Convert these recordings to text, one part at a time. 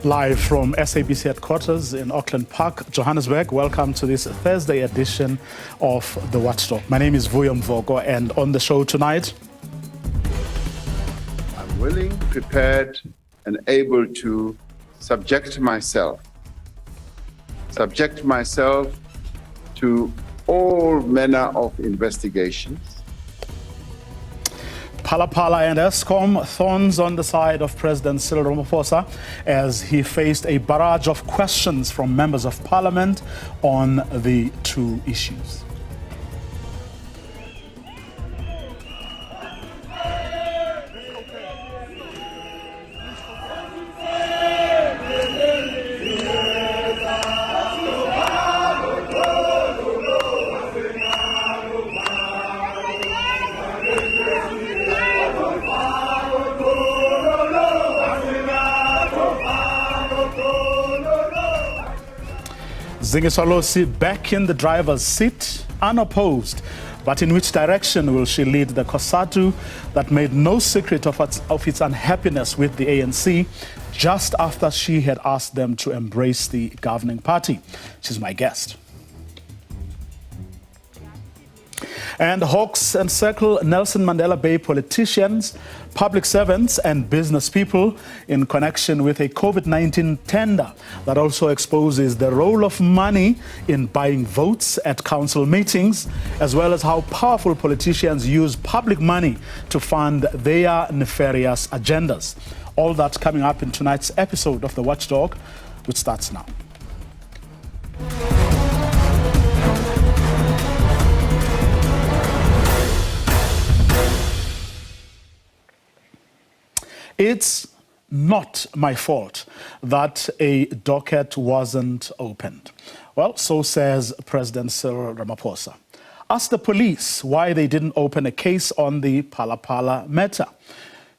Live from SABC headquarters in Auckland Park, Johannesburg. Welcome to this Thursday edition of the Watchdog. My name is Vuyo Mvoko, and on the show tonight, I'm willing, prepared, and able to subject myself to all manner of investigations. Phala and Eskom, thorns on the side of President Cyril Ramaphosa as he faced a barrage of questions from members of parliament on the two issues. Zingiswalosi back in the driver's seat, unopposed. But in which direction will she lead the Cosatu that made no secret of its unhappiness with the ANC just after she had asked them to embrace the governing party? She's my guest. And hawks encircle Nelson Mandela Bay politicians, public servants and business people in connection with a COVID-19 tender that also exposes the role of money in buying votes at council meetings, as well as how powerful politicians use public money to fund their nefarious agendas. All that coming up in tonight's episode of The Watchdog, which starts now. It's not my fault that a docket wasn't opened. Well, so says President Cyril Ramaphosa. Ask the police why they didn't open a case on the Phala matter.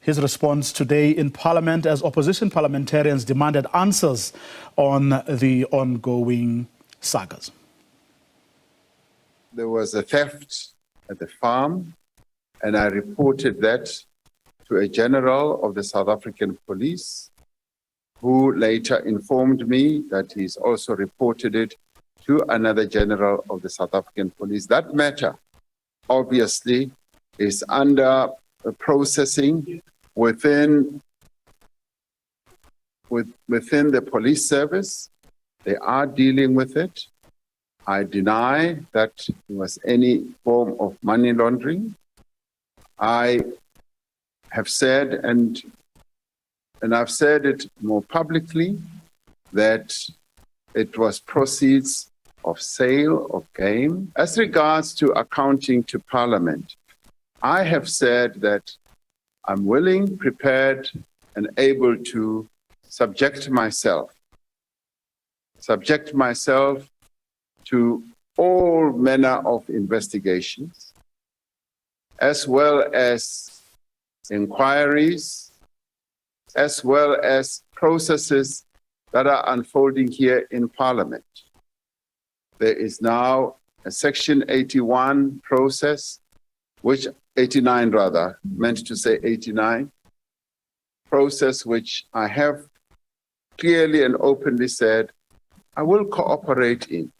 His response today in Parliament as opposition parliamentarians demanded answers on the ongoing sagas. There was a theft at the farm, and I reported that to a general of the South African police, who later informed me that he's also reported it to another general of the South African police. That matter, obviously, is under processing within the police service. They are dealing with it. I deny that there was any form of money laundering. I have said, and I've said it more publicly, that it was proceeds of sale of game. As regards to accounting to Parliament, I have said that I'm willing, prepared, and able to subject myself to all manner of investigations, as well as inquiries, as well as processes that are unfolding here in Parliament. There is now a Section 81 process, 89 rather, meant to say 89, process which I have clearly and openly said I will cooperate in,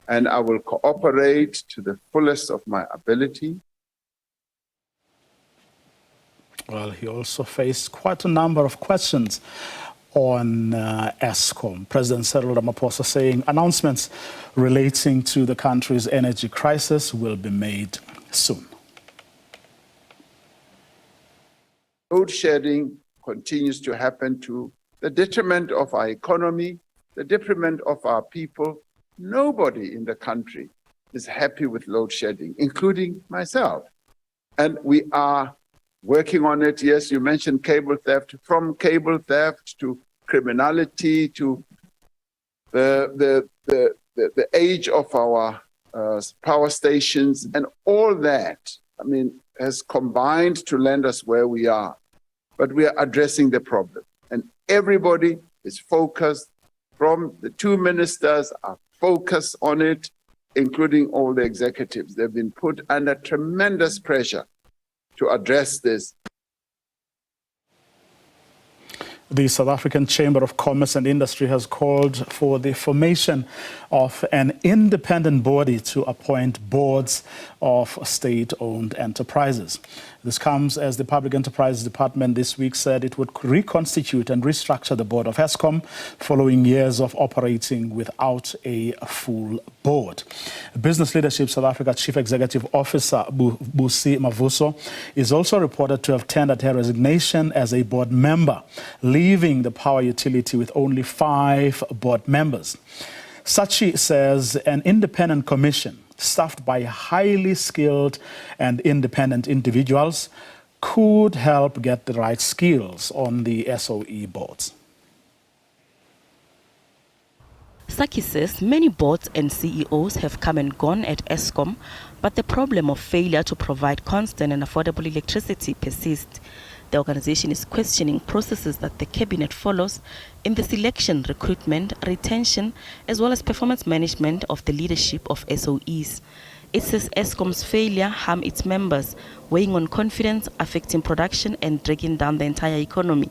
and I will cooperate to the fullest of my ability. Well, he also faced quite a number of questions on Eskom. President Cyril Ramaphosa saying announcements relating to the country's energy crisis will be made soon. Load shedding continues to happen to the detriment of our economy, the detriment of our people. Nobody in the country is happy with load shedding, including myself. And we are working on it. Yes, you mentioned cable theft. From cable theft to criminality to the age of our power stations, and all that, I mean, has combined to land us where we are. But we are addressing the problem, and everybody is focused. From the two ministers are focused on it, including all the executives. They've been put under tremendous pressure to address this. The South African Chamber of Commerce and Industry has called for the formation of an independent body to appoint boards of state-owned enterprises. This comes as the Public Enterprise Department this week said it would reconstitute and restructure the board of Eskom following years of operating without a full board. Business Leadership South Africa Chief Executive Officer Busi Mavuso is also reported to have tendered her resignation as a board member, leaving the power utility with only 5 board members. Sachi says an independent commission staffed by highly skilled and independent individuals could help get the right skills on the SOE boards. Saki says many boards and CEOs have come and gone at Eskom, but the problem of failure to provide constant and affordable electricity persists. The organization is questioning processes that the cabinet follows in the selection, recruitment, retention, as well as performance management of the leadership of SOEs. It says Eskom's failure harm its members, weighing on confidence, affecting production and dragging down the entire economy.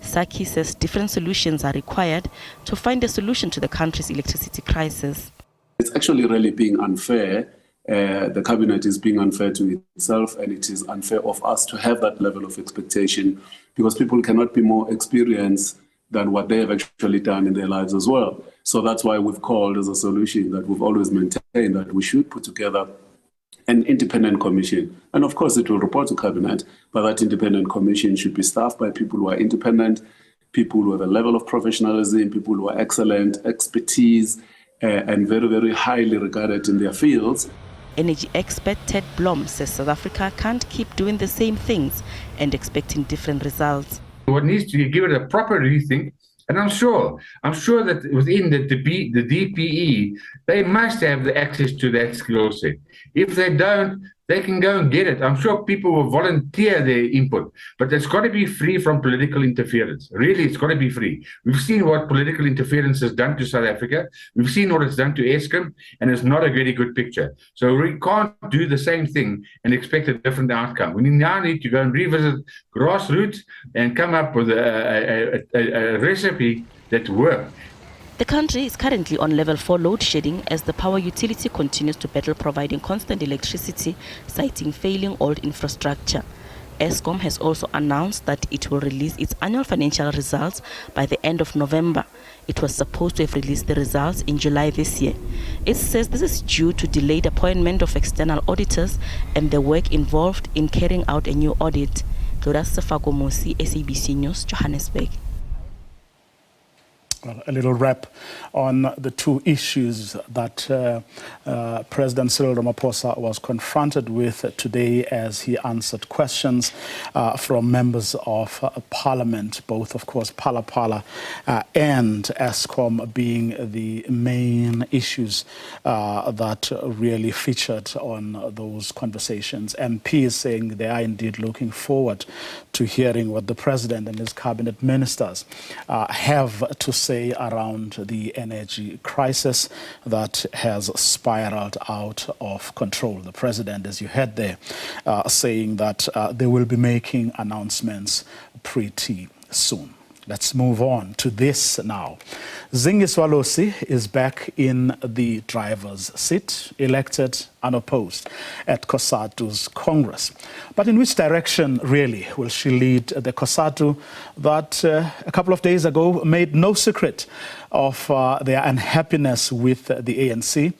Saki says different solutions are required to find a solution to the country's electricity crisis. It's actually really being unfair. The cabinet is being unfair to itself, and it is unfair of us to have that level of expectation, because people cannot be more experienced than what they have actually done in their lives as well. So that's why we've called as a solution that we've always maintained that we should put together an independent commission. And of course, it will report to cabinet, but that independent commission should be staffed by people who are independent, people who have a level of professionalism, people who are excellent, expertise, and very, very highly regarded in their fields. Energy expert Ted Blom says South Africa can't keep doing the same things and expecting different results. What needs to give it a proper rethink, and I'm sure that within the DPE, they must have the access to that skill set. If they don't, they can go and get it. I'm sure people will volunteer their input, but it's got to be free from political interference. Really, it's got to be free. We've seen what political interference has done to South Africa. We've seen what it's done to Eskom, and it's not a very good picture. So we can't do the same thing and expect a different outcome. We now need to go and revisit grassroots and come up with a recipe that works. The country is currently on level 4 load shedding as the power utility continues to battle providing constant electricity, citing failing old infrastructure. Eskom has also announced that it will release its annual financial results by the end of November. It was supposed to have released the results in July this year. It says this is due to delayed appointment of external auditors and the work involved in carrying out a new audit. Gloria Sefagomosi, SABC News, Johannesburg. Well, a little wrap on the 2 issues that President Cyril Ramaphosa was confronted with today as he answered questions from members of Parliament, both, of course, Phala and Eskom being the main issues that really featured on those conversations. MPs saying they are indeed looking forward to hearing what the President and his cabinet ministers have to say around the energy crisis that has spiraled out of control. The President, as you heard there, saying that they will be making announcements pretty soon. Let's move on to this now. Zingiswalosi is back in the driver's seat, elected unopposed at Cosatu's Congress. But in which direction, really, will she lead the Cosatu that a couple of days ago made no secret of their unhappiness with the ANC,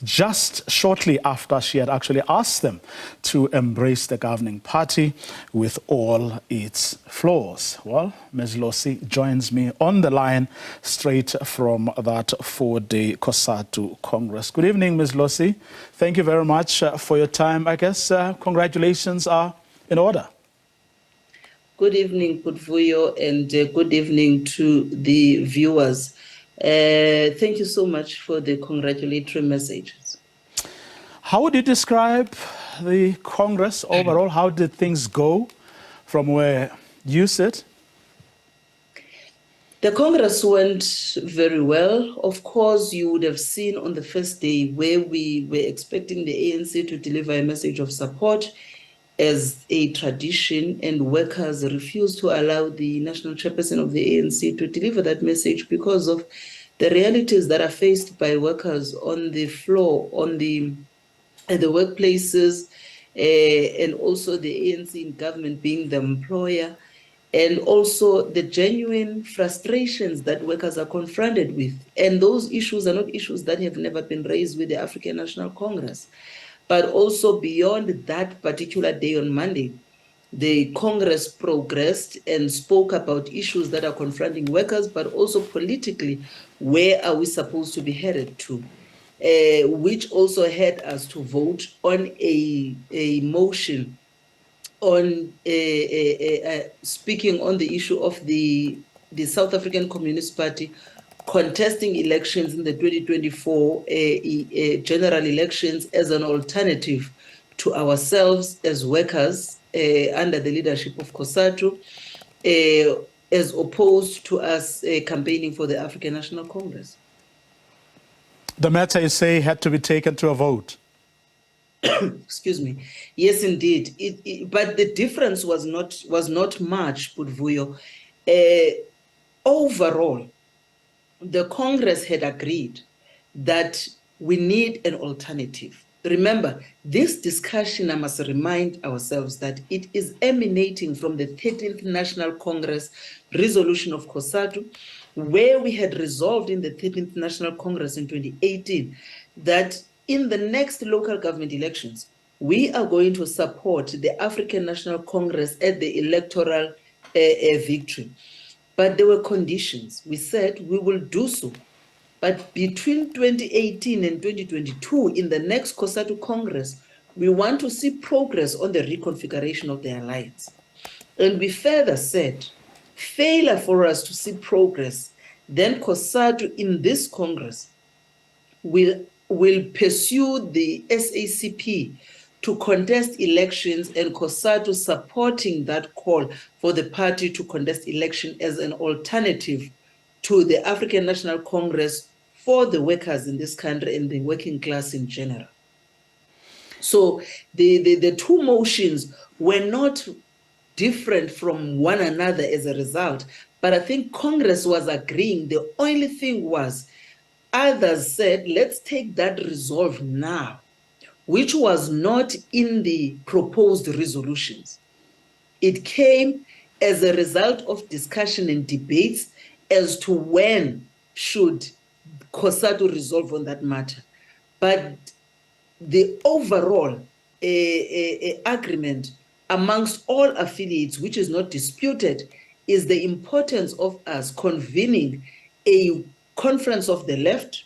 just shortly after she had actually asked them to embrace the governing party with all its flaws? Well, Ms. Losi joins me on the line straight from that 4-day Cosatu Congress. Good evening, Ms. Losi. Thank you very much for your time. I guess congratulations are in order. Good evening, Kutvuyo, and good evening to the viewers. Thank you so much for the congratulatory messages. How would you describe the Congress overall? How did things go from where you sit? The Congress went very well. Of course, you would have seen on the first day where we were expecting the ANC to deliver a message of support. as a tradition, and workers refused to allow the national chairperson of the ANC to deliver that message because of the realities that are faced by workers on the floor, at the workplaces, and also the ANC in government being the employer, and also the genuine frustrations that workers are confronted with. And those issues are not issues that have never been raised with the African National Congress. But also beyond that particular day on Monday, the Congress progressed and spoke about issues that are confronting workers, but also politically, where are we supposed to be headed to? Which also had us to vote on a motion on speaking on the issue of the South African Communist Party contesting elections in the 2024 general elections as an alternative to ourselves as workers under the leadership of Cosatu, as opposed to us campaigning for the African National Congress. The matter, you say, had to be taken to a vote. Excuse me. Yes, indeed. But the difference was not much, Budvuyo. Overall, the Congress had agreed that we need an alternative. Remember, this discussion, I must remind ourselves that it is emanating from the 13th National Congress resolution of Cosatu, where we had resolved in the 13th National Congress in 2018 that in the next local government elections, we are going to support the African National Congress at the electoral victory. But there were conditions. We said we will do so. But between 2018 and 2022, in the next Cosatu Congress, we want to see progress on the reconfiguration of the alliance. And we further said, failure for us to see progress, then Cosatu in this Congress will pursue the SACP to contest elections, and Cosatu supporting that call for the party to contest election as an alternative to the African National Congress for the workers in this country and the working class in general. So the two motions were not different from one another as a result, but I think Congress was agreeing. The only thing was, others said, let's take that resolve now, which was not in the proposed resolutions. It came as a result of discussion and debates as to when should Cosatu resolve on that matter. But the overall agreement amongst all affiliates, which is not disputed, is the importance of us convening a conference of the left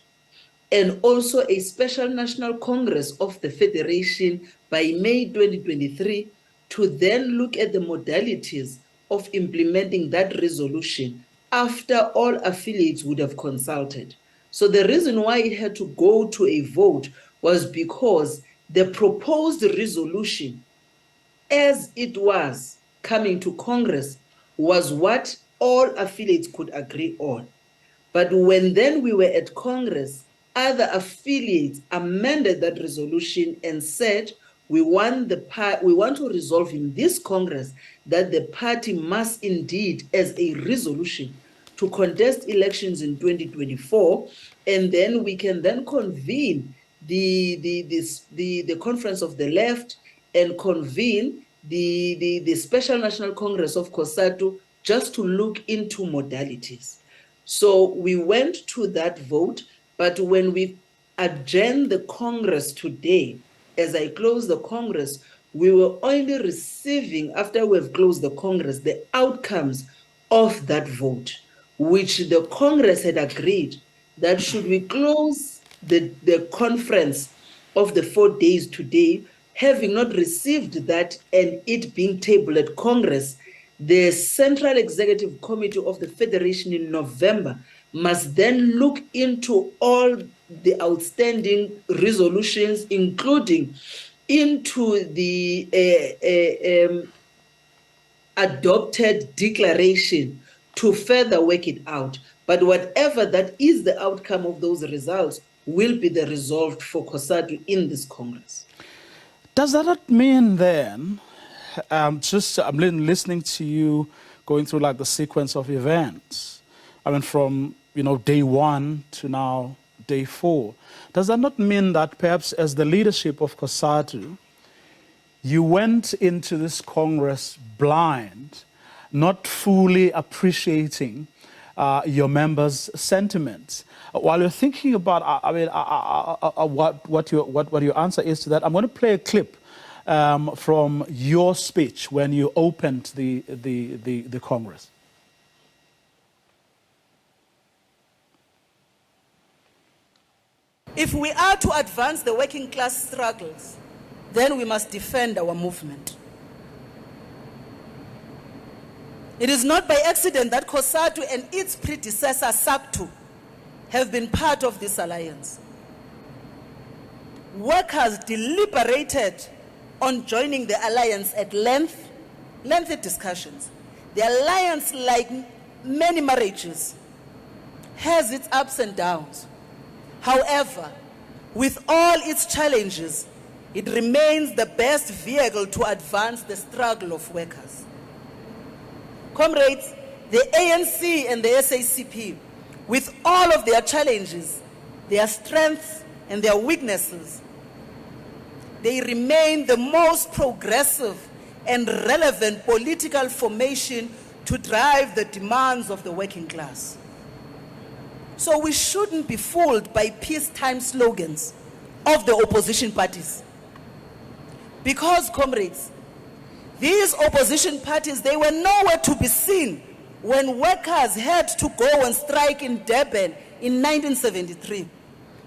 and also a special national congress of the Federation by May 2023 to then look at the modalities of implementing that resolution after all affiliates would have consulted. So the reason why it had to go to a vote was because the proposed resolution, as it was coming to Congress, was what all affiliates could agree on. But when then we were at Congress, other affiliates amended that resolution and said, we want to resolve in this Congress that the party must indeed, as a resolution, to contest elections in 2024, and then we can then convene the conference of the left and convene the Special National Congress of Cosatu just to look into modalities. So we went to that vote, but when we adjourned the Congress today, as I closed the Congress, we were only receiving, after we've closed the Congress, the outcomes of that vote, which the Congress had agreed that should we close the conference of the 4 days today, having not received that and it being tabled at Congress, the Central Executive Committee of the Federation in November must then look into all the outstanding resolutions, including into the adopted declaration to further work it out. But whatever that is the outcome of those results will be the resolve for Cosatu in this Congress. Does that not mean then I'm listening to you going through like the sequence of events. I mean, from day one to now day 4. Does that not mean that perhaps as the leadership of Cosatu, you went into this Congress blind, not fully appreciating your members' sentiments? While you're thinking about, what your answer is to that, I'm going to play a clip from your speech when you opened the Congress. If we are to advance the working class struggles, then we must defend our movement. It is not by accident that Cosatu and its predecessor, SABC, have been part of this alliance. Workers deliberated on joining the alliance at lengthy discussions. The alliance, like many marriages, has its ups and downs. However, with all its challenges, it remains the best vehicle to advance the struggle of workers. Comrades, the ANC and the SACP, with all of their challenges, their strengths and their weaknesses, they remain the most progressive and relevant political formation to drive the demands of the working class. So we shouldn't be fooled by peacetime slogans of the opposition parties. Because, comrades, these opposition parties, they were nowhere to be seen when workers had to go and strike in Durban in 1973,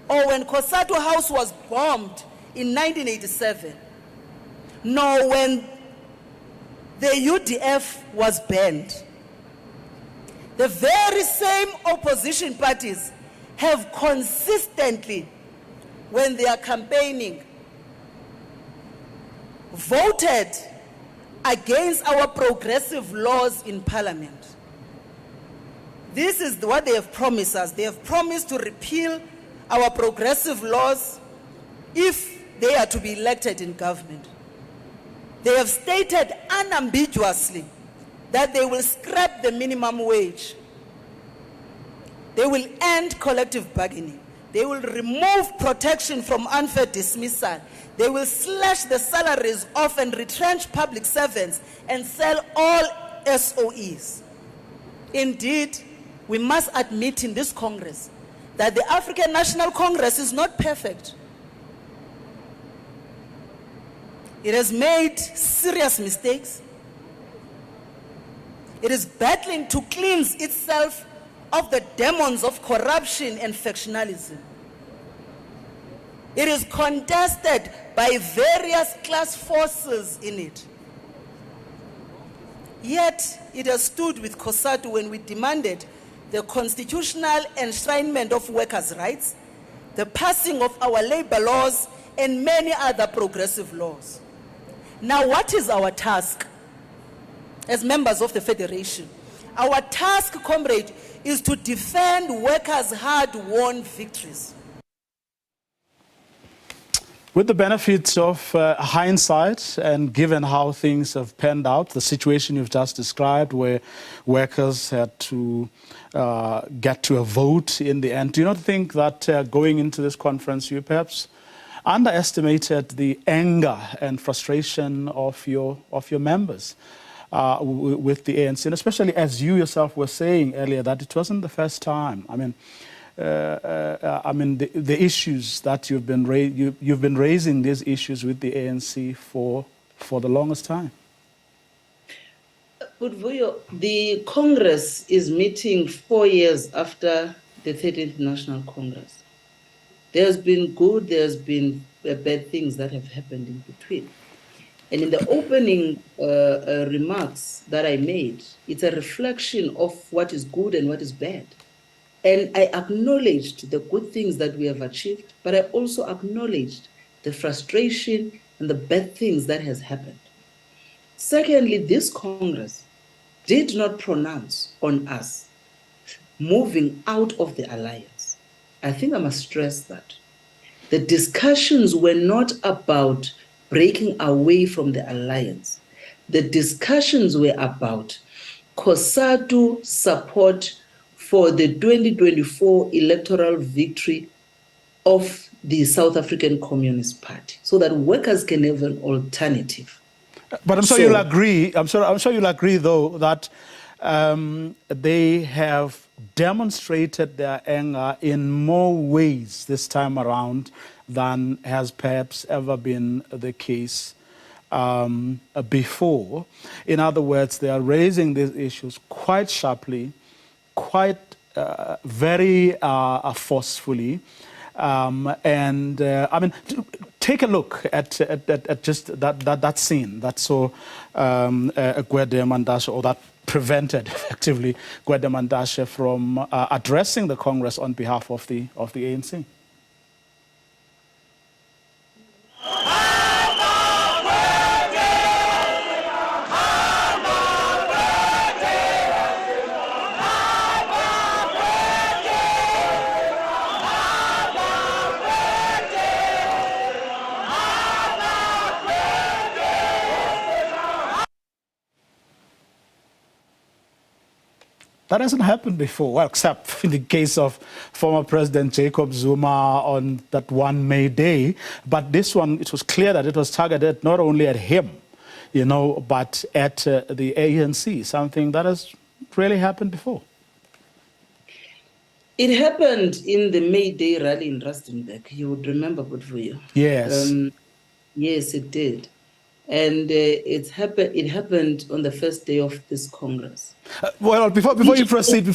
or when Cosatu House was bombed in 1987, nor when the UDF was banned. The very same opposition parties have consistently, when they are campaigning, voted against our progressive laws in Parliament. This is what they have promised us. They have promised to repeal our progressive laws if they are to be elected in government. They have stated unambiguously that they will scrap the minimum wage. They will end collective bargaining. They will remove protection from unfair dismissal. They will slash the salaries of and retrench public servants and sell all SOEs. Indeed, we must admit in this Congress that the African National Congress is not perfect. It has made serious mistakes. It is battling to cleanse itself of the demons of corruption and factionalism. It is contested by various class forces in it. Yet, it has stood with Cosatu when we demanded the constitutional enshrinement of workers' rights, the passing of our labor laws, and many other progressive laws. Now, what is our task as members of the Federation? Our task, comrade, is to defend workers' hard-won victories. With the benefits of hindsight, and given how things have panned out, the situation you've just described where workers had to get to a vote in the end, do you not think that going into this conference you perhaps underestimated the anger and frustration of your members with the ANC, and especially as you yourself were saying earlier that it wasn't the first time. The issues that you've been raising these issues with the ANC for the longest time. Budvuyo, the Congress is meeting 4 years after the 13th National Congress. There's been good, there's been bad things that have happened in between. And in the opening remarks that I made, it's a reflection of what is good and what is bad. And I acknowledged the good things that we have achieved, but I also acknowledged the frustration and the bad things that has happened. Secondly, this Congress did not pronounce on us moving out of the alliance. I think I must stress that. The discussions were not about breaking away from the alliance, the discussions were about Cosatu support for the 2024 electoral victory of the South African Communist Party, so that workers can have an alternative. But I'm sure you'll agree. I'm sure you'll agree, though, that they have demonstrated their anger in more ways this time around than has perhaps ever been the case before. In other words, they are raising these issues quite sharply, quite very forcefully. I mean, take a look at just that scene that saw Gwede Mantashe, or that prevented effectively Gwede Mantashe from addressing the Congress on behalf of the ANC. That hasn't happened before, well, except in the case of former President Jacob Zuma on that one May day. But this one, it was clear that it was targeted not only at him, you know, but at the ANC, something that has really happened before. It happened in the May Day rally in Rustenburg. You would remember, Budvuyo. Yes. Yes, it did. And it happened on the first day of this Congress. Well, before you proceed,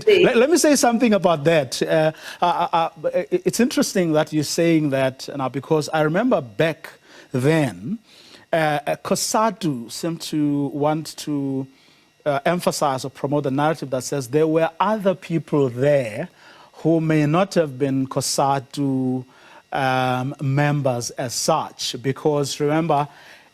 let me say something about that. It's interesting that you're saying that now, because I remember back then, Cosatu seemed to want to emphasize or promote the narrative that says there were other people there who may not have been Cosatu members as such, because remember,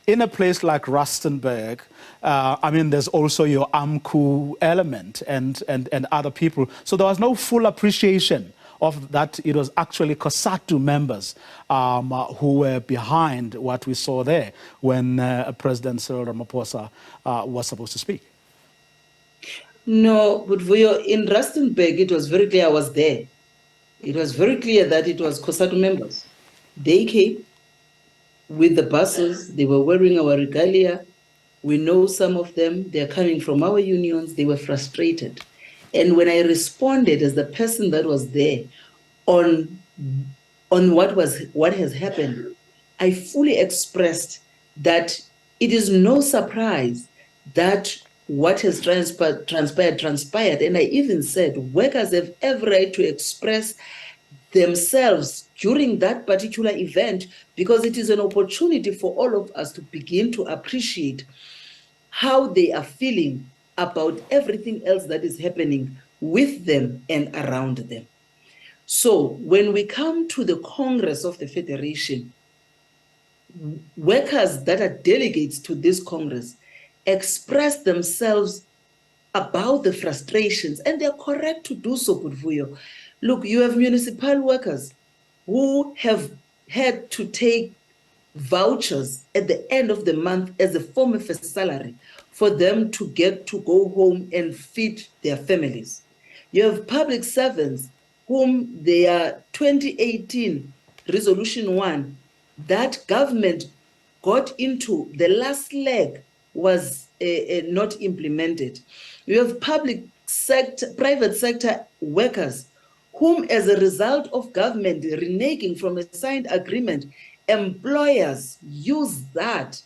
in a place like Rustenburg, I mean, there's also your AMCU element and other people. So there was no full appreciation of that. It was actually Cosatu members who were behind what we saw there when President Cyril Ramaphosa was supposed to speak. No, but in Rustenburg, it was very clear I was there. It was very clear that it was Cosatu members. They came with the buses. They were wearing our regalia. We know some of them. They're coming from our unions. They were frustrated. And when I responded as the person that was there on what has happened, I fully expressed that it is no surprise that what has transpired. And I even said workers have every right to express themselves during that particular event, because it is an opportunity for all of us to begin to appreciate how they are feeling about everything else that is happening with them and around them. So when we come to the Congress of the Federation, workers that are delegates to this Congress express themselves about the frustrations, and they're correct to do so, Budvuyo. Look, you have municipal workers who have had to take vouchers at the end of the month as a form of a salary for them to get to go home and feed their families. You have public servants whom their 2018 Resolution 1, that government got into, the last leg was not implemented. You have private sector workers whom, as a result of government reneging from a signed agreement, employers use that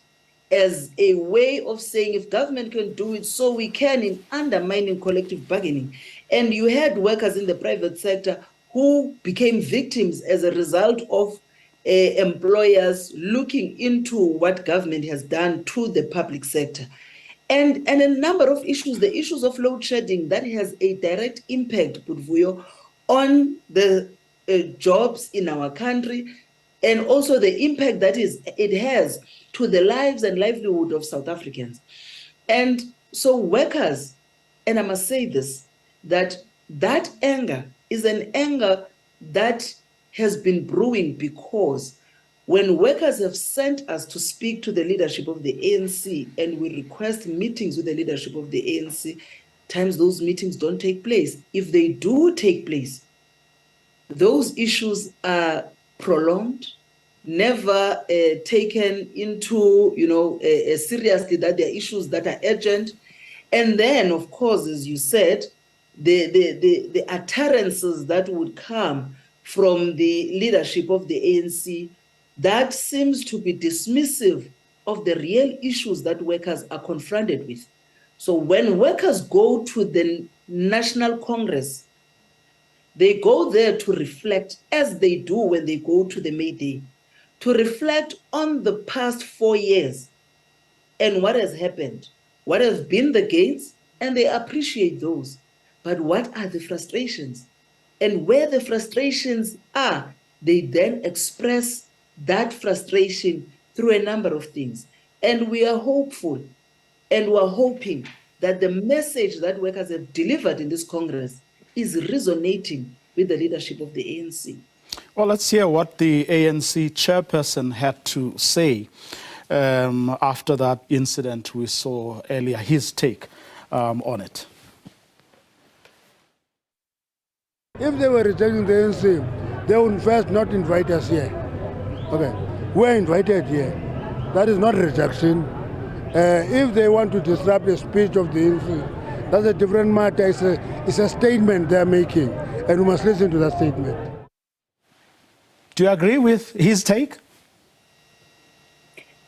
as a way of saying, if government can do it, so we can, in undermining collective bargaining. And you had workers in the private sector who became victims as a result of employers looking into what government has done to the public sector. And a number of issues, the issues of load shedding, that has a direct impact, Budvuyo, on the jobs in our country, and also the impact that it has to the lives and livelihood of South Africans. And so workers, and I must say this, that anger is an anger that has been brewing because When workers have sent us to speak to the leadership of the ANC and we request meetings with the leadership of the ANC, times those meetings don't take place. If they do take place, those issues are prolonged, never taken into, seriously, that there are issues that are urgent. And then, of course, as you said, the utterances that would come from the leadership of the ANC, that seems to be dismissive of the real issues that workers are confronted with. So when workers go to the National Congress, they go there to reflect, as they do when they go to the May Day, to reflect on the past 4 years and what has happened, what have been the gains, and they appreciate those. But what are the frustrations? And where the frustrations are, they then express that frustration through a number of things. And we are hopeful and we're hoping that the message that workers have delivered in this Congress is resonating with the leadership of the ANC. Well, let's hear what the ANC chairperson had to say after that incident we saw earlier, his take on it. If they were rejecting the ANC, they would first not invite us here. Okay, we're invited here. That is not rejection. If they want to disrupt the speech of the ANC, that's a different matter. It's a statement they're making, and we must listen to that statement. Do you agree with his take?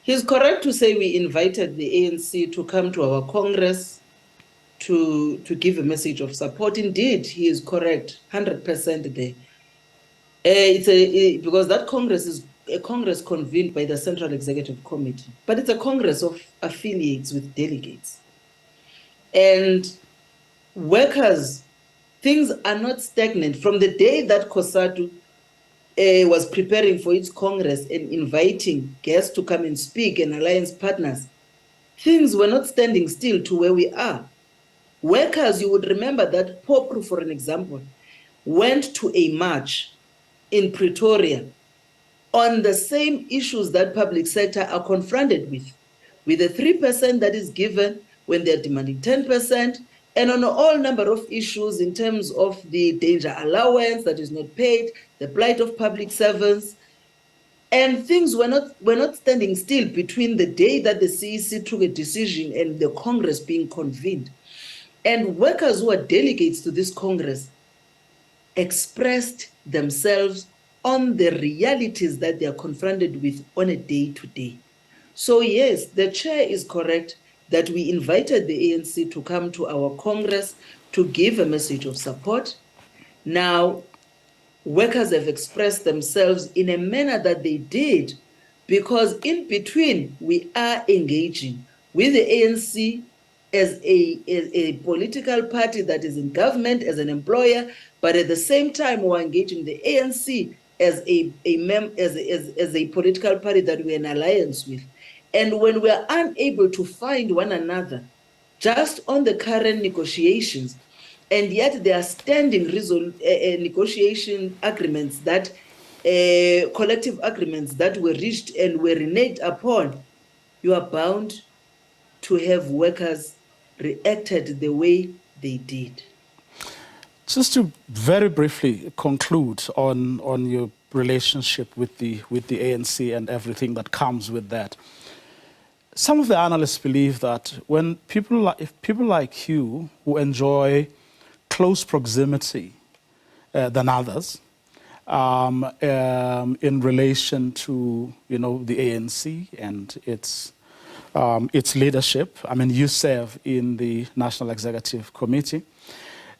He's correct to say we invited the ANC to come to our Congress to give a message of support. Indeed, he is correct, 100% there. Because that Congress is a Congress convened by the Central Executive Committee, but it's a Congress of affiliates with delegates. And workers, things are not stagnant. From the day that Cosatu was preparing for its Congress and inviting guests to come and speak and alliance partners, things were not standing still to where we are. Workers, you would remember that Popru, for an example, went to a march in Pretoria on the same issues that public sector are confronted with the 3% that is given when they're demanding 10%, and on all number of issues in terms of the danger allowance that is not paid, the plight of public servants. And things were not standing still between the day that the CEC took a decision and the Congress being convened. And workers who are delegates to this Congress expressed themselves on the realities that they are confronted with on a day-to-day. So yes, the chair is correct that we invited the ANC to come to our Congress to give a message of support. Now, workers have expressed themselves in a manner that they did because in between we are engaging with the ANC as a political party that is in government, as an employer, but at the same time we're engaging the ANC as a political party that we're in alliance with. And when we're unable to find one another just on the current negotiations, and yet there are standing negotiation agreements that collective agreements that were reached and were reneged upon, you are bound to have workers reacted the way they did. Just to very briefly conclude on your relationship with the ANC and everything that comes with that. Some of the analysts believe that when if people like you who enjoy close proximity than others in relation to the ANC and its leadership. I mean, you serve in the National Executive Committee.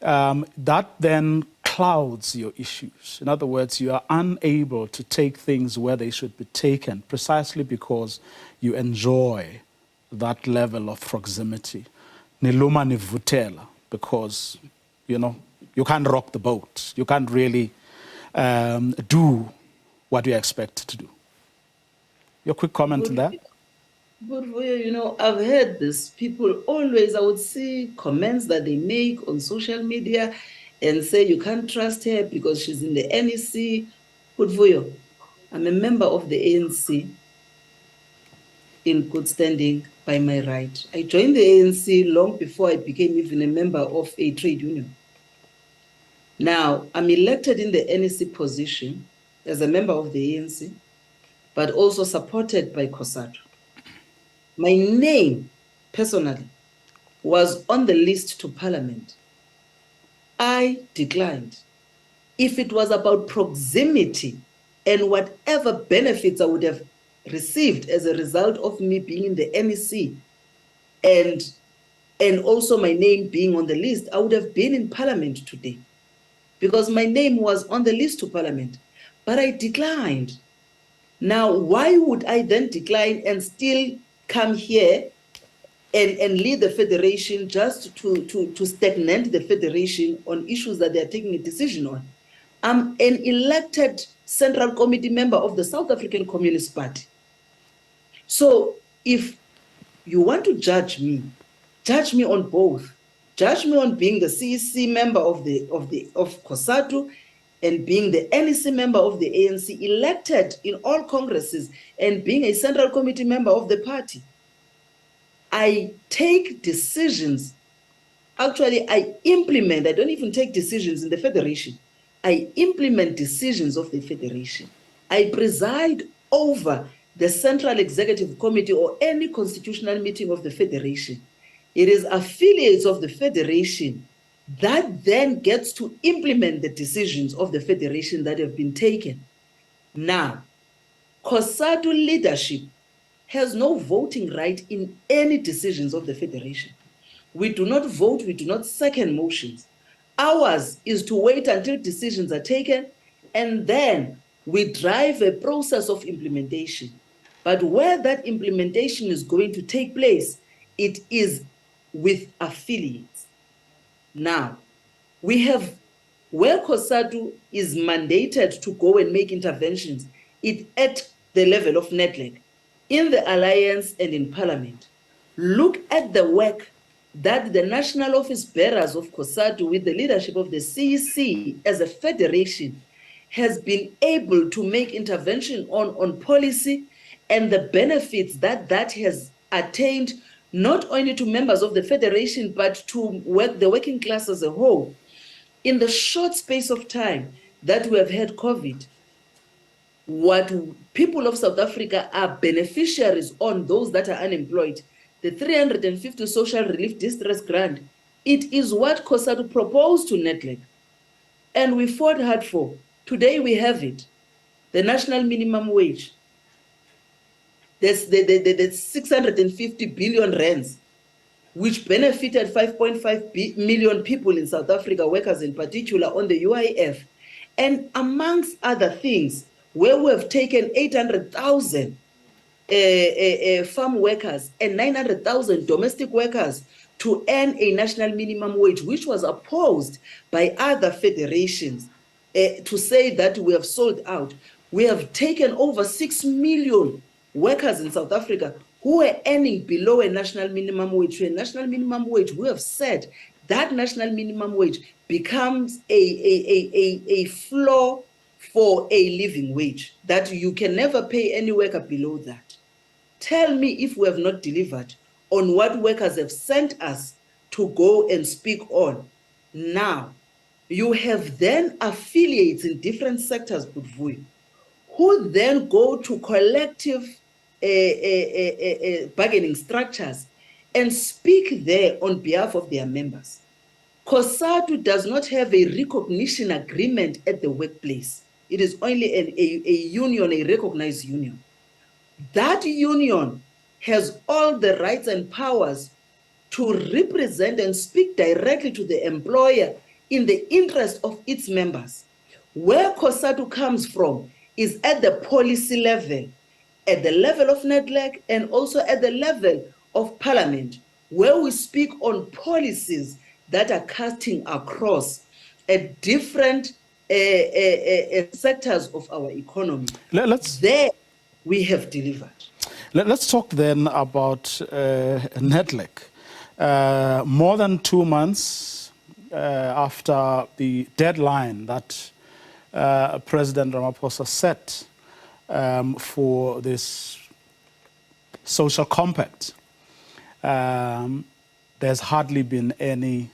That then clouds your issues. In other words, you are unable to take things where they should be taken precisely because you enjoy that level of proximity. Niluma nivutela, because you can't rock the boat. You can't really do what you're expected to do. Your quick comment on that? But I've heard this. People always, I would see comments that they make on social media and say you can't trust her because she's in the NEC. But I'm a member of the ANC in good standing by my right. I joined the ANC long before I became even a member of a trade union. Now, I'm elected in the NEC position as a member of the ANC, but also supported by Cosatu. My name, personally, was on the list to Parliament. I declined. If it was about proximity and whatever benefits I would have received as a result of me being in the NEC and also my name being on the list, I would have been in Parliament today because my name was on the list to Parliament, but I declined. Now, why would I then decline and still come here and lead the federation just to stagnate the federation on issues that they're taking a decision on? I'm an elected Central Committee member of the South African Communist Party. So if you want to judge me on both. Judge me on being the CEC member of Cosatu and being the NEC member of the ANC, elected in all congresses and being a Central Committee member of the party. I take decisions. Actually, I don't even take decisions in the federation. I implement decisions of the federation. I preside over the Central Executive Committee or any constitutional meeting of the federation. It is affiliates of the federation that then gets to implement the decisions of the federation that have been taken. Now, Cosatu leadership has no voting right in any decisions of the federation. We do not vote, we do not second motions. Ours is to wait until decisions are taken, and then we drive a process of implementation. But where that implementation is going to take place, it is with affiliates. Now, we have, where Cosatu is mandated to go and make interventions, it at the level of NEDLEC, in the alliance and in Parliament. Look at the work that the national office bearers of Cosatu with the leadership of the CEC as a federation has been able to make intervention on policy and the benefits that has attained not only to members of the federation, but to the working class as a whole. In the short space of time that we have had COVID, what people of South Africa are beneficiaries on, those that are unemployed, the 350 social relief distress grant, it is what Cosatu proposed to NEDLEC. And we fought hard for. Today we have it. The national minimum wage. There's the 650 billion rands, which benefited 5.5 million people in South Africa, workers in particular, on the UIF. And amongst other things, where we have taken 800,000 farm workers and 900,000 domestic workers to earn a national minimum wage, which was opposed by other federations to say that we have sold out. We have taken over 6 million workers in South Africa who are earning below a national minimum wage. A national minimum wage, we have said that national minimum wage becomes a floor for a living wage, that you can never pay any worker below that. Tell me if we have not delivered on what workers have sent us to go and speak on. Now, you have then affiliates in different sectors, Budvuyo, who then go to collective bargaining structures and speak there on behalf of their members. Cosatu does not have a recognition agreement at the workplace. It is only a union, a recognized union. That union has all the rights and powers to represent and speak directly to the employer in the interest of its members. Where Cosatu comes from is at the policy level, at the level of NEDLEC and also at the level of Parliament, where we speak on policies that are cutting across at different sectors of our economy. There we have delivered. Let's talk then about NEDLEC. More than 2 months after the deadline that President Ramaphosa set for this social compact, there's hardly been any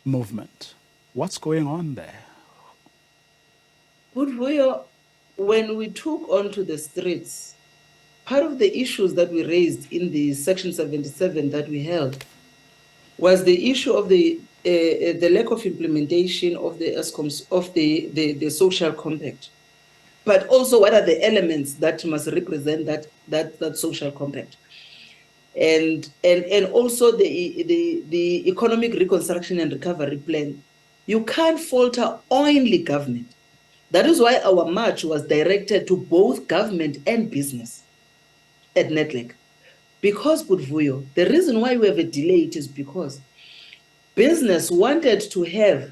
movement. What's going on there? When we took onto the streets, part of the issues that we raised in the Section 77 that we held was the issue of the lack of implementation of the ESCOMs, of the social compact, but also what are the elements that must represent that social compact, and also the economic reconstruction and recovery plan. You can't falter only government. That is why our march was directed to both government and business at Netlek. Because, Budvuyo, the reason why we have a delay is because business wanted to have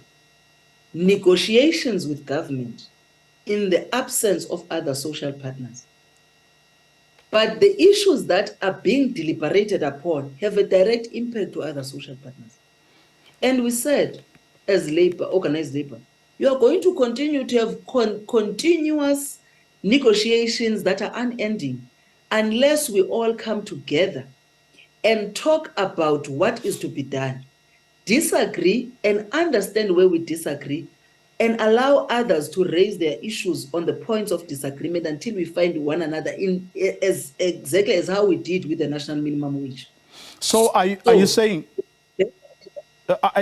negotiations with government in the absence of other social partners. But the issues that are being deliberated upon have a direct impact to other social partners. And we said, as labor, organized labor, you are going to continue to have continuous negotiations that are unending unless we all come together and talk about what is to be done, disagree and understand where we disagree, and allow others to raise their issues on the points of disagreement until we find one another in exactly as how we did with the national minimum wage. So are you saying?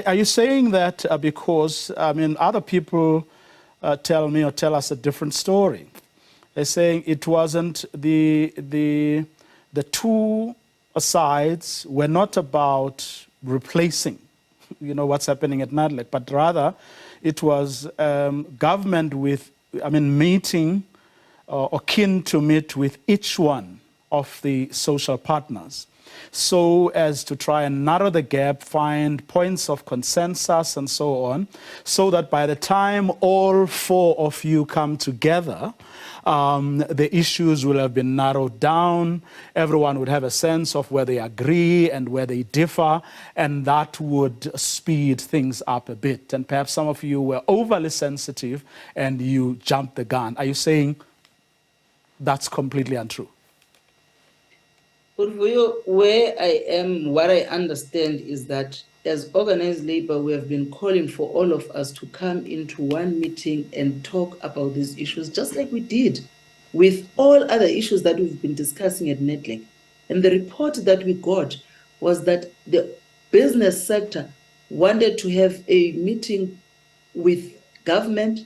Are you saying that because, I mean, other people tell me or tell us a different story? They're saying it wasn't the two sides were not about replacing, what's happening at NADLEC, but rather it was government with, meeting or keen to meet with each one of the social partners, so as to try and narrow the gap, find points of consensus and so on, so that by the time all four of you come together, the issues will have been narrowed down. Everyone would have a sense of where they agree and where they differ, and that would speed things up a bit. And perhaps some of you were overly sensitive and you jumped the gun. Are you saying that's completely untrue? Where I am, what I understand is that as organized labor, we have been calling for all of us to come into one meeting and talk about these issues, just like we did with all other issues that we've been discussing at Netlek. And the report that we got was that the business sector wanted to have a meeting with government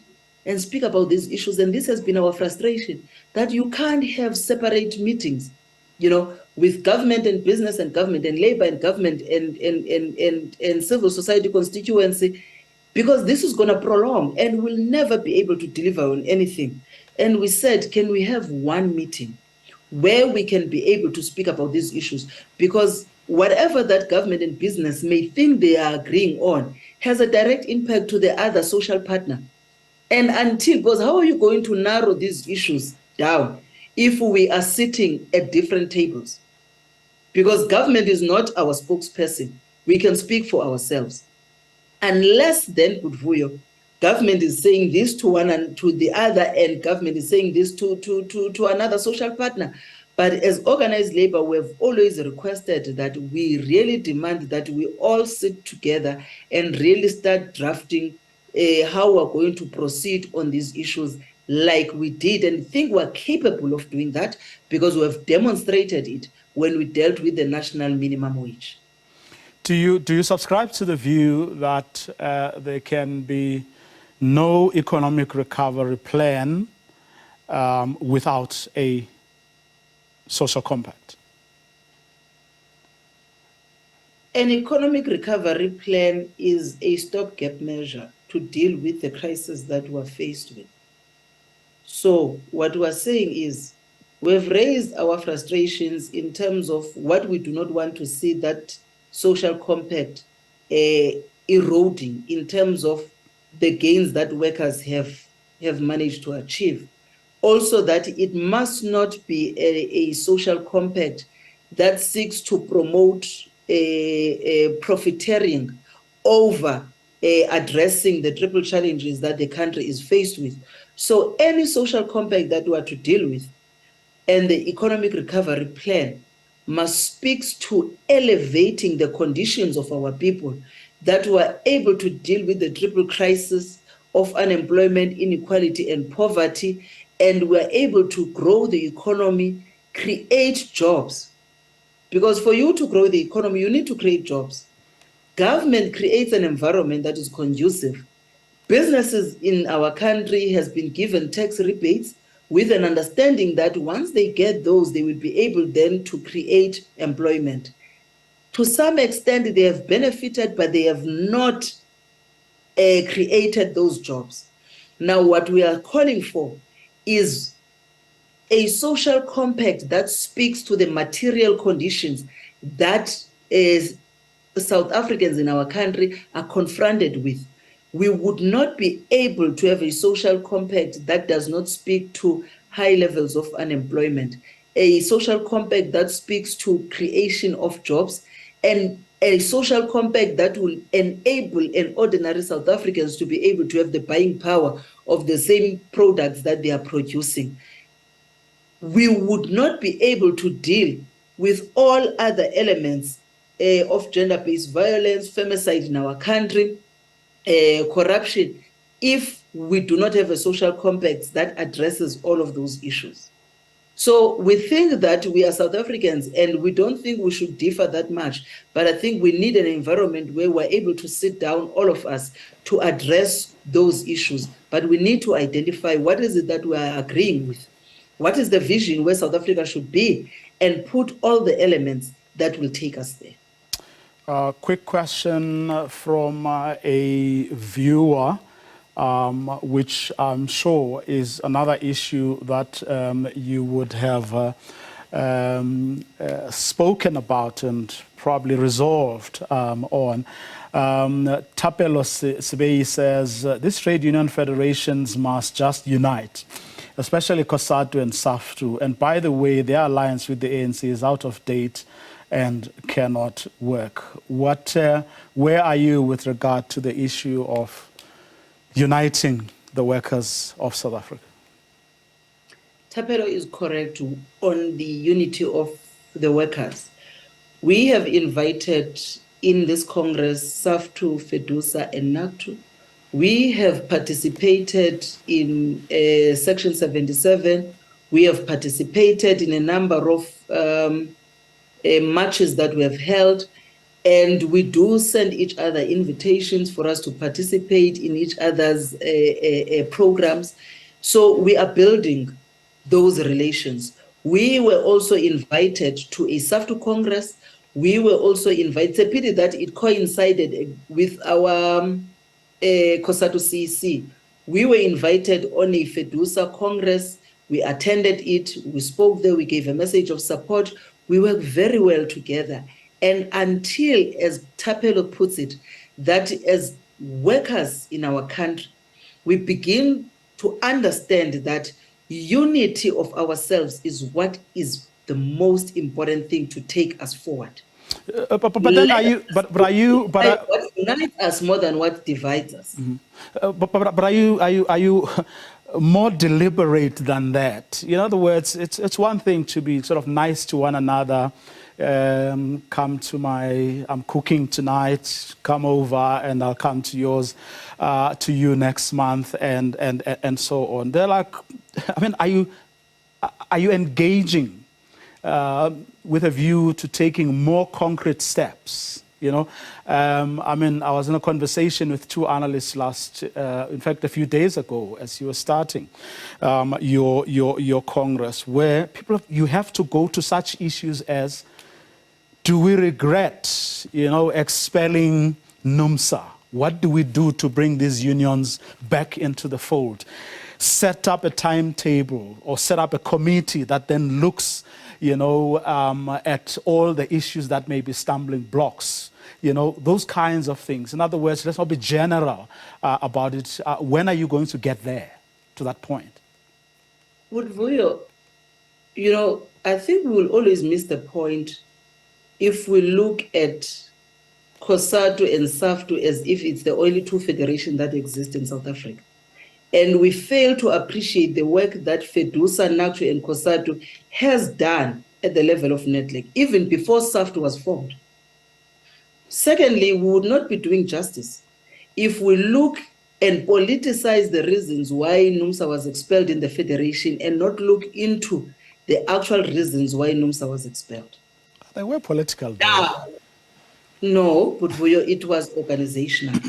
and speak about these issues. And this has been our frustration, that you can't have separate meetings, with government and business and government and labor and government and civil society constituency, because this is going to prolong and we'll never be able to deliver on anything. And we said, can we have one meeting where we can be able to speak about these issues? Because whatever that government and business may think they are agreeing on has a direct impact to the other social partner. And because how are you going to narrow these issues down if we are sitting at different tables? Because government is not our spokesperson. We can speak for ourselves. Unless then, Budvuyo, government is saying this to one and to the other, and government is saying this to another social partner. But as organized labor, we have always requested that we really demand that we all sit together and really start drafting how we're going to proceed on these issues like we did, and think we're capable of doing that because we have demonstrated it when we dealt with the national minimum wage. Do you subscribe to the view that there can be no economic recovery plan without a social compact? An economic recovery plan is a stopgap measure to deal with the crisis that we're faced with. So what we're saying is, we've raised our frustrations in terms of what we do not want to see that social compact eroding in terms of the gains that workers have managed to achieve. Also, that it must not be a social compact that seeks to promote profiteering over addressing the triple challenges that the country is faced with. So any social compact that we are to deal with and the economic recovery plan must speak to elevating the conditions of our people, that were able to deal with the triple crisis of unemployment, inequality, and poverty, and were able to grow the economy, create jobs. Because for you to grow the economy, you need to create jobs. Government creates an environment that is conducive. Businesses in our country has been given tax rebates with an understanding that once they get those, they will be able then to create employment. To some extent, they have benefited, but they have not created those jobs. Now, what we are calling for is a social compact that speaks to the material conditions that South Africans in our country are confronted with. We would not be able to have a social compact that does not speak to high levels of unemployment, a social compact that speaks to creation of jobs, and a social compact that will enable an ordinary South Africans to be able to have the buying power of the same products that they are producing. We would not be able to deal with all other elements of gender-based violence, femicide in our country, corruption, if we do not have a social compact that addresses all of those issues. So we think that we are South Africans and we don't think we should differ that much, but I think we need an environment where we're able to sit down, all of us, to address those issues. But we need to identify what is it that we are agreeing with. What is the vision where South Africa should be, and put all the elements that will take us there. Quick question from a viewer, which I'm sure is another issue that you would have spoken about and probably resolved on. Tapelo Sibei says, these trade union federations must just unite, especially Cosatu and SAFTU. And by the way, their alliance with the ANC is out of date and cannot work. Where are you with regard to the issue of uniting the workers of South Africa? Tapelo is correct on the unity of the workers. We have invited in this Congress SAFTU, FEDUSA, and NACTU. We have participated in Section 77. We have participated in a number of marches that we have held, and we do send each other invitations for us to participate in each other's programs. So we are building those relations. We were also invited to a SAFTU Congress. We were also invited. It's a pity that it coincided with our Cosatu CEC. We were invited on a FEDUSA Congress. We attended it. We spoke there. We gave a message of support. We work very well together. And until, as Tapelo puts it, that as workers in our country, we begin to understand that unity of ourselves is what is the most important thing to take us forward. But then are you? What unites us more than what divides us. Mm-hmm. But are you more deliberate than that? In other words, it's one thing to be sort of nice to one another. Come to I'm cooking tonight. Come over, and I'll come to yours, to you next month, and so on. They're like, I mean, are you engaging with a view to taking more concrete steps? I mean, I was in a conversation with two analysts in fact, a few days ago, as you were starting your Congress, where you have to go to such issues as, do we regret, expelling NUMSA? What do we do to bring these unions back into the fold? Set up a timetable or set up a committee that then looks, at all the issues that may be stumbling blocks, those kinds of things. In other words, let's not be general about it. When are you going to get there, to that point? Woodvuyo, I think we will always miss the point if we look at Cosatu and SAFTU as if it's the only two federations that exist in South Africa. And we fail to appreciate the work that Fedusa, Nakchu, and Cosatu has done at the level of Network, even before SAFT was formed. Secondly, we would not be doing justice if we look and politicize the reasons why NUMSA was expelled in the Federation and not look into the actual reasons why NUMSA was expelled. They were political. No, Budvuyo, it was organizational.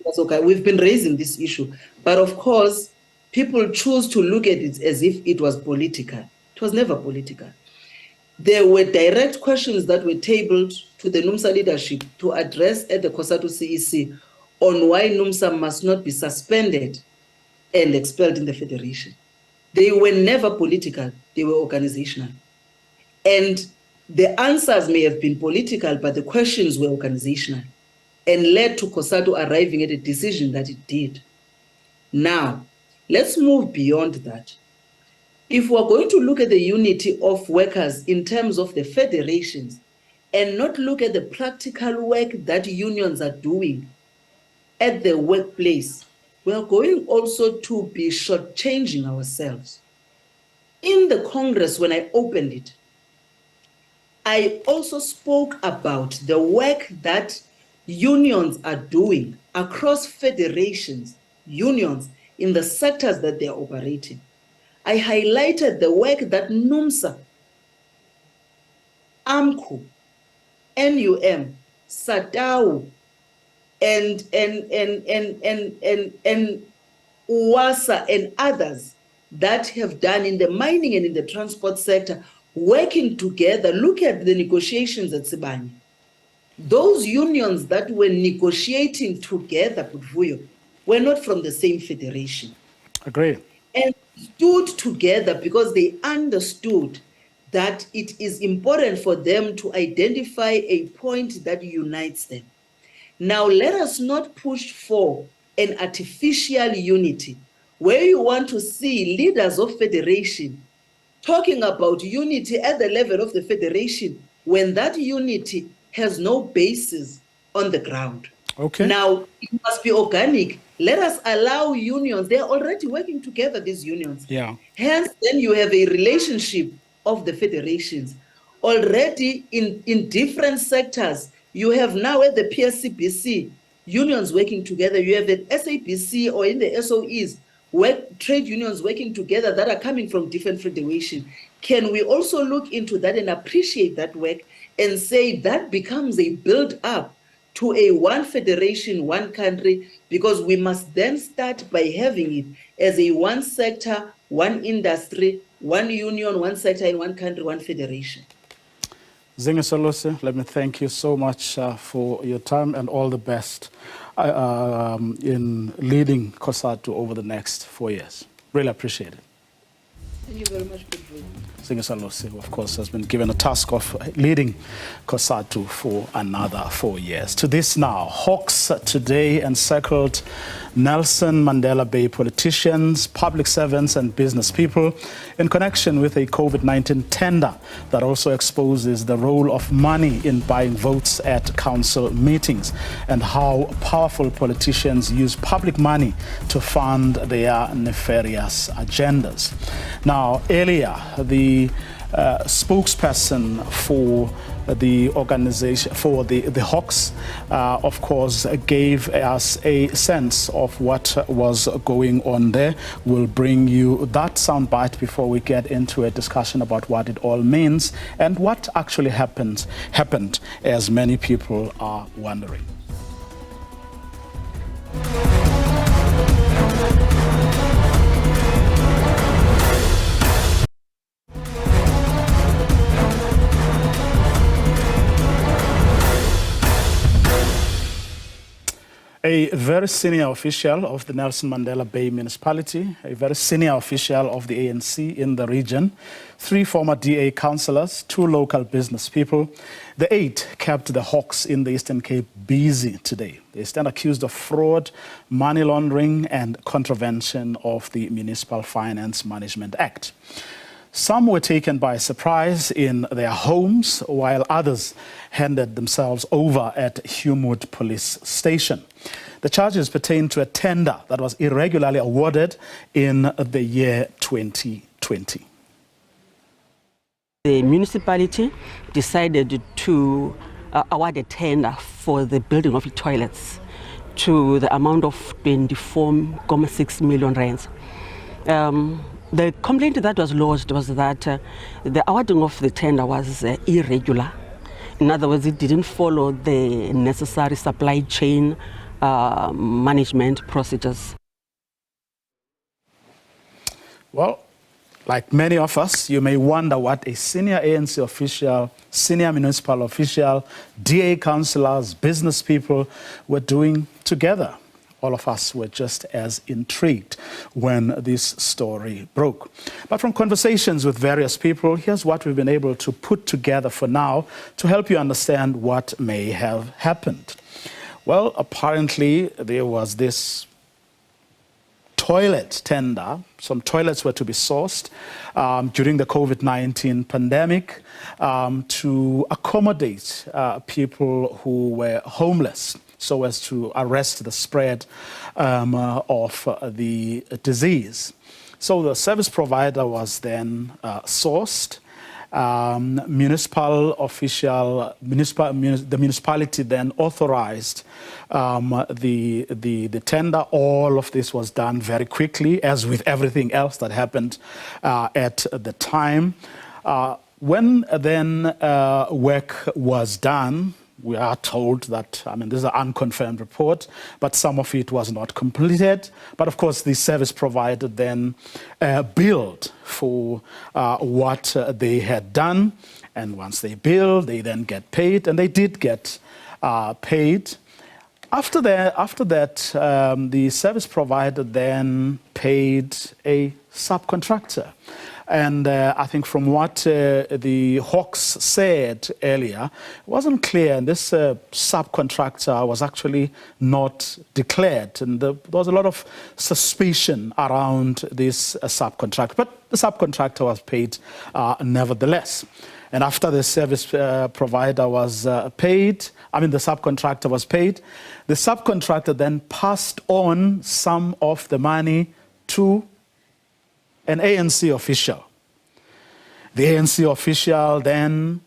Okay. We've been raising this issue, but of course, people choose to look at it as if it was political. It was never political. There were direct questions that were tabled to the NUMSA leadership to address at the Cosatu CEC on why NUMSA must not be suspended and expelled in the Federation. They were never political, they were organizational. And the answers may have been political, but the questions were organizational and led to Cosatu arriving at a decision that it did. Now, let's move beyond that. If we're going to look at the unity of workers in terms of the federations and not look at the practical work that unions are doing at the workplace, we're going also to be shortchanging ourselves. In the Congress, when I opened it, I also spoke about the work that unions are doing across federations, unions in the sectors that they are operating. I highlighted the work that NUMSA, AMCU, NUM, SATAU, and UWASA and others that have done in the mining and in the transport sector, working together. Look at the negotiations at Sibanye. Those unions that were negotiating together, Budvuyo, were not from the same federation. Agree. And stood together because they understood that it is important for them to identify a point that unites them. Now, let us not push for an artificial unity where you want to see leaders of federation talking about unity at the level of the federation when that unity has no basis on the ground. Okay. Now, it must be organic. Let us allow unions. They're already working together, these unions. Yeah. Hence, then you have a relationship of the federations. Already in different sectors, you have now at the PSCBC, unions working together. You have at SABC or in the SOEs, trade unions working together that are coming from different federations. Can we also look into that and appreciate that work and say that becomes a build-up to a one federation, one country, because we must then start by having it as a one sector, one industry, one union, one sector in one country, one federation. Zingisolose, let me thank you so much for your time and all the best in leading Cosatu over the next 4 years. Really appreciate it. Thank you very much, Pedro. Zingisolose, of course, has been given a task of leading Cosatu for another 4 years. To this now, hawks today encircled Nelson Mandela Bay politicians, public servants and business people in connection with a COVID-19 tender that also exposes the role of money in buying votes at council meetings and how powerful politicians use public money to fund their nefarious agendas. Now, earlier, the spokesperson for the organization, for the Hawks, of course, gave us a sense of what was going on there. We'll bring you that soundbite before we get into a discussion about what it all means and what actually happened, as many people are wondering. A very senior official of the Nelson Mandela Bay municipality, a very senior official of the ANC in the region, 3 former DA councillors, 2 local business people. The 8 kept the Hawks in the Eastern Cape busy today. They stand accused of fraud, money laundering and contravention of the Municipal Finance Management Act. Some were taken by surprise in their homes, while others handed themselves over at Humwood Police Station. The charges pertain to a tender that was irregularly awarded in the year 2020. The municipality decided to award a tender for the building of toilets to the amount of 24.6 million rands. The complaint that was lodged was that the awarding of the tender was irregular. In other words, it didn't follow the necessary supply chain management procedures. Well, like many of us, you may wonder what a senior ANC official, senior municipal official, DA councillors, business people were doing together. All of us were just as intrigued when this story broke. But from conversations with various people, here's what we've been able to put together for now to help you understand what may have happened. Well, apparently there was this toilet tender. Some toilets were to be sourced during the COVID-19 pandemic to accommodate people who were homeless, so as to arrest the spread of the disease. So the service provider was then sourced. The municipality then authorized the tender. All of this was done very quickly, as with everything else that happened at the time. When then work was done, we are told that, this is an unconfirmed report, but some of it was not completed. But of course, the service provider then billed for what they had done. And once they bill, they then get paid, and they did get paid. After that, the service provider then paid a subcontractor. And I think from what the Hawks said earlier, it wasn't clear. And this subcontractor was actually not declared. And there was a lot of suspicion around this subcontractor. But the subcontractor was paid nevertheless. And after the service provider was paid, the subcontractor was paid, the subcontractor then passed on some of the money to an ANC official. The ANC official then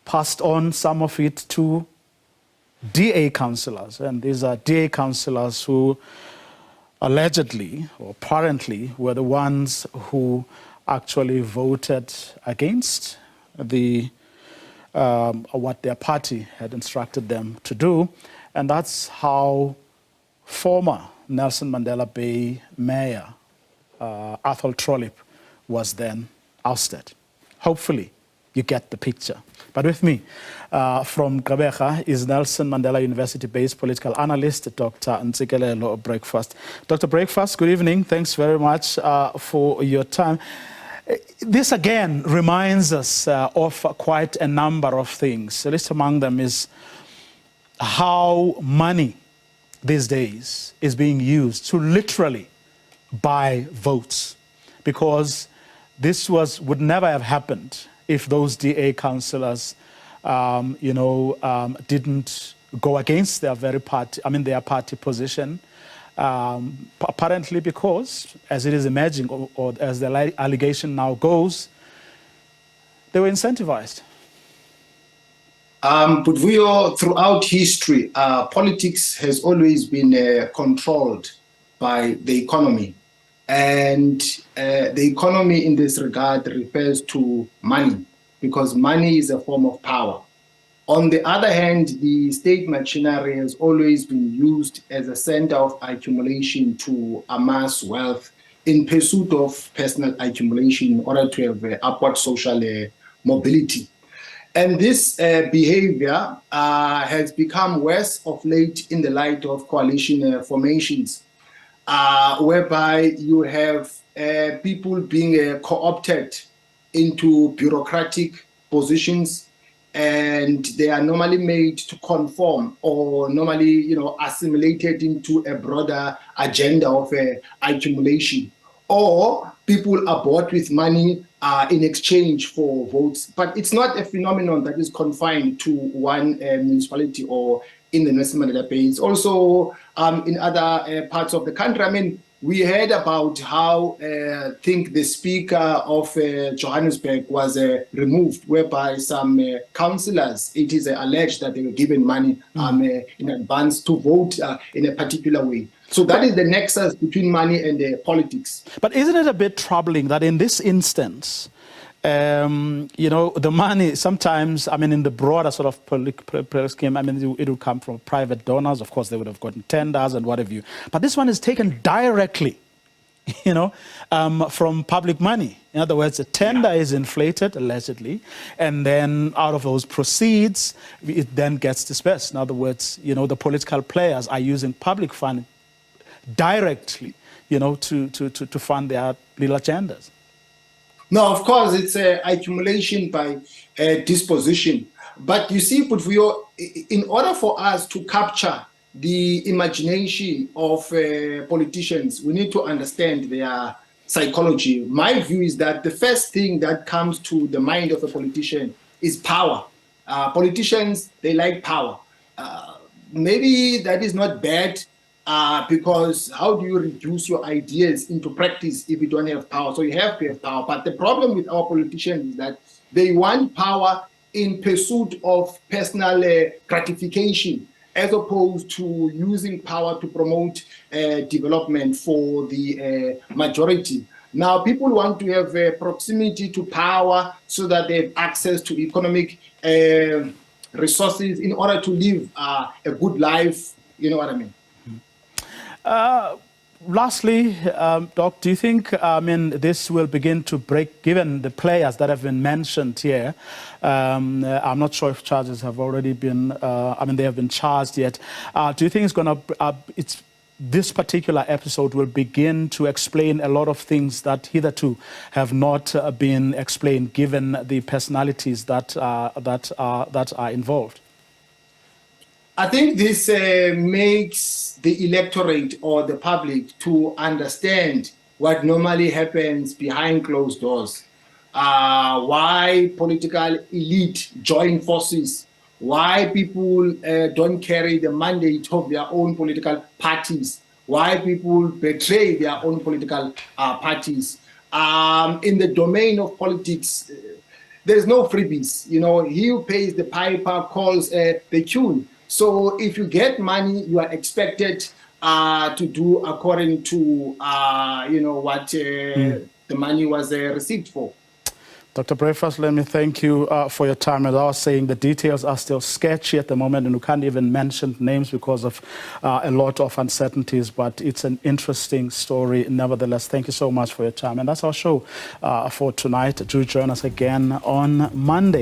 passed on some of it to DA councillors. And these are DA councillors who allegedly or apparently were the ones who actually voted against what their party had instructed them to do. And that's how former Nelson Mandela Bay Mayor Athol Trollip was then ousted. Hopefully, you get the picture. But with me from Gqeberha is Nelson Mandela University-based political analyst, Dr. Ntsikelelo Breakfast. Dr. Breakfast, good evening. Thanks very much for your time. This again reminds us of quite a number of things. The least among them is how money these days is being used to literally buy votes, because this would never have happened if those DA councillors, didn't go against their very party, their party position. Apparently because, as it is emerging, or as the allegation now goes, they were incentivized. But throughout history, politics has always been controlled by the economy. And the economy in this regard refers to money, because money is a form of power. On the other hand, the state machinery has always been used as a center of accumulation to amass wealth in pursuit of personal accumulation in order to have upward social mobility. And this behavior has become worse of late in the light of coalition formations, whereby you have people being co-opted into bureaucratic positions, and they are normally made to conform or normally, assimilated into a broader agenda of accumulation. Or people are bought with money in exchange for votes. But it's not a phenomenon that is confined to one municipality or in the Nelson Mandela Bay. It's also in other parts of the country. I mean, we heard about how I think the Speaker of Johannesburg was removed, whereby some councillors, it is alleged that they were given money in advance to vote in a particular way. So that is the nexus between money and politics. But isn't it a bit troubling that in this instance, the money sometimes, I mean, in the broader sort of political scheme, I mean, it would come from private donors. Of course, they would have gotten tenders and what have you. But this one is taken directly, from public money. In other words, the tender is inflated, allegedly, and then out of those proceeds, it then gets dispersed. In other words, the political players are using public funding directly, to fund their little agendas. No, of course, it's accumulation by disposition. But you see, Putvuyo, in order for us to capture the imagination of politicians, we need to understand their psychology. My view is that the first thing that comes to the mind of a politician is power. Politicians, they like power. Maybe that is not bad. Because how do you reduce your ideas into practice if you don't have power? So you have to have power. But the problem with our politicians is that they want power in pursuit of personal gratification, as opposed to using power to promote development for the majority. Now, people want to have proximity to power so that they have access to economic resources in order to live a good life. You know what I mean? Lastly, Doc, do you think, this will begin to break, given the players that have been mentioned here? I'm not sure if charges have already been, they have been charged yet. Do you think it's going to, this particular episode will begin to explain a lot of things that hitherto have not been explained, given the personalities that are involved? I think this makes the electorate or the public to understand what normally happens behind closed doors. Why political elite join forces, why people don't carry the mandate of their own political parties, why people betray their own political parties. In the domain of politics, there's no freebies. He who pays the piper calls the tune. So if you get money, you are expected to do according to what the money was received for. Dr. Breakfast, let me thank you for your time. As I was saying, the details are still sketchy at the moment, and we can't even mention names because of a lot of uncertainties, but it's an interesting story. Nevertheless, thank you so much for your time. And that's our show for tonight. Do join us again on Monday.